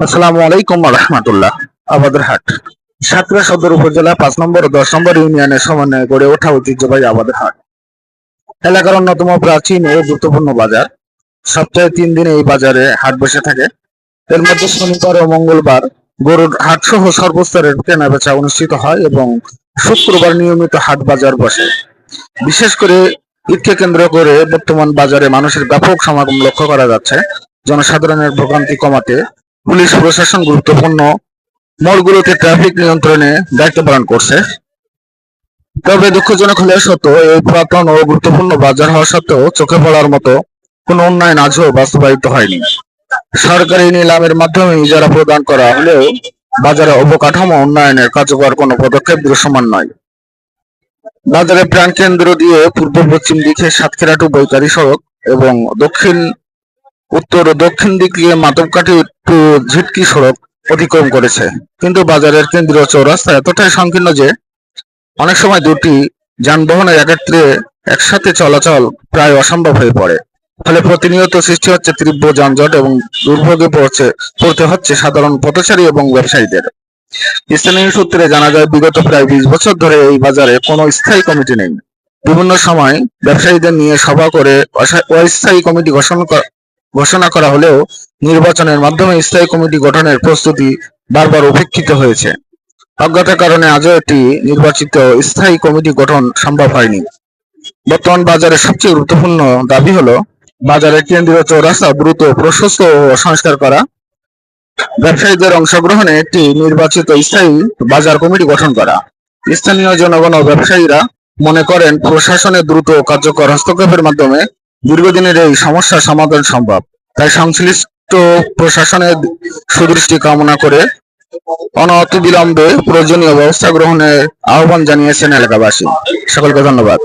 আসসালামু আলাইকুম রহমতুল্লাহ। আবাদের হাট সাতক্ষীরা সদর উপজেলা 5 নম্বর ও 10 নম্বর ইউনিয়নের সমন্বয়ে গড়ে ওঠা ঐতিহ্যবাহী আবাদের হাট এলাকার অন্যতম প্রাচীন ও গুরুত্বপূর্ণ বাজার। সপ্তাহে 3 দিন এই বাজারে হাট বসে থাকে। এর মধ্যে শনিবার ও মঙ্গলবার গরুর হাট সহ সর্বস্তরের কেনাবেচা অনুষ্ঠিত হয় এবং শুক্রবার নিয়মিত হাট বাজার বসে। বিশেষ করে ঈদকে কেন্দ্র করে বর্তমান বাজারে মানুষের ব্যাপক সমাগম লক্ষ্য করা যাচ্ছে। জনসাধারণের ভোগান্তি কমাতে পুলিশ প্রশাসন গুরুত্বপূর্ণ মোড়গুলোতে ট্রাফিক নিয়ন্ত্রণে দায়িত্ব পালন করছে। তবে দুঃখজনক হলেও সত্য, এই পুরাতন ও গুরুত্বপূর্ণ বাজার হওয়া সত্ত্বেও চোখে পড়ার মতো কোনো উন্নয়ন আজও বাস্তবায়িত হয়নি। সরকারি নিলামের মাধ্যমে ইজারা প্রদান করা হলেও বাজারে অবকাঠামো উন্নয়নের কার্যকর কোনো পদক্ষেপ দৃশ্যমান নয়। বাজারের প্রাণকেন্দ্র দিয়ে পূর্ব পশ্চিম দিকে সাতক্ষীরা টু বৈকারি সড়ক এবং উত্তর ও দক্ষিণ দিক দিয়ে মাধবকাঠি টু ঝিটকি সড়ক অতিক্রম করেছে, কিন্তু বাজারের কেন্দ্রীয় চৌরাস্তা এতটাই সংকীর্ণ যে অনেক সময় দুটি যানবাহনের একসাথে চলাচল প্রায় অসম্ভব হয়ে পড়ে। ফলে প্রতিনিয়ত সৃষ্টি হচ্ছে তীব্র যানজট এবং দুর্ভোগে পড়তে হচ্ছে সাধারণ পথচারী এবং ব্যবসায়ীদের। স্থানীয় সূত্রে জানা যায়, বিগত প্রায় 20 বছর ধরে এই বাজারে কোনো স্থায়ী কমিটি নেই। বিভিন্ন সময় ব্যবসায়ীদের নিয়ে সভা করে অস্থায়ী কমিটি ঘোষণা করা হলেও নির্বাচনের মাধ্যমে স্থায়ী কমিটি গঠনের প্রস্তুতি বারবার উপেক্ষিত হয়েছে। অজ্ঞতার কারণে আজও একটি নির্বাচিত স্থায়ী কমিটি গঠন সম্ভব হয়নি। বর্তমান বাজারের সবচেয়ে গুরুত্বপূর্ণ দাবি হলো বাজারের কেন্দ্রীয় চৌরাস্তা দ্রুত প্রশস্ত ও সংস্কার করা, ব্যবসায়ীদের অংশগ্রহণে একটি নির্বাচিত স্থায়ী বাজার কমিটি গঠন করা। স্থানীয় জনগণ ও ব্যবসায়ীরা মনে করেন প্রশাসনের দ্রুত ও কার্যকর হস্তক্ষেপের মাধ্যমে দীর্ঘদিনের এই সমস্যার সমাধান সম্ভব। তাই সংশ্লিষ্ট প্রশাসনের সুদৃষ্টি কামনা করে অনতিবিলম্বে প্রয়োজনীয় ব্যবস্থা গ্রহণের আহ্বান জানিয়েছেন এলাকাবাসী। সকলকে ধন্যবাদ।